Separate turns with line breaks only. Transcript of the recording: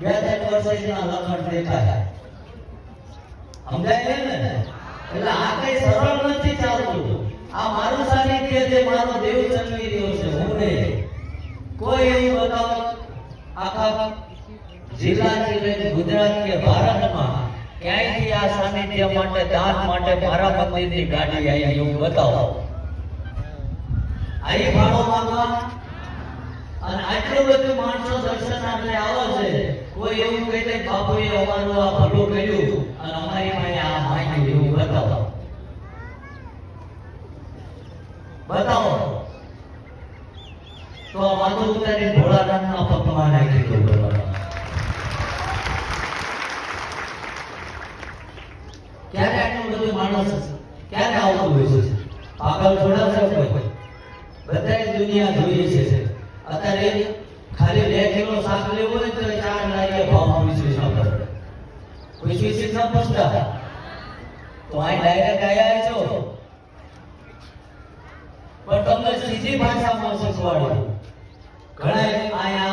2-3 વર્ષના લખણ દેખાય સમજાય ને એટલે આ કઈ સરળ નથી ચાલતું આ મારું સાનિધ્ય જે મારો દેવ ચલવી રહ્યો છે હું ને કોઈ એવું બતાવો આખા જિલ્લાથી લઈને ગુજરાત કે ભારતમાં ક્યાંયથી આ સાનિધ્ય માટે દાન માટે મારા મંદિરની ગાડી આવી એવું બતાવો આઈ ભાડો માંગવા અને આટલું બધું માણસો દર્શનાર્થે આવે છે કોઈ એવું કહે કે બાપુએ અમારું આ ભલું કર્યું અને અમારી પાસે આ માંગ્યું એવું બતાવો બતાવો તો આ માથું ઉતારી ભોળાનાથના પગમાં નાખી દો ક્યારે આટલું બધું માણસ ક્યારે આવતું હોય છે પાગલ થોડા છે કોઈ બધાય દુનિયા જોઈએ છે અત્યારે ખાલી 2 કિલો શાક લેવું હોય તો 4 લાખે ભાવ આપી છે કોઈ વિશેષ ન પૂછતા તો આ ડાયરેક્ટ આયા છો પણ તમને સીધી ભાષામાં શીખવાડ્યું ઘણા આયા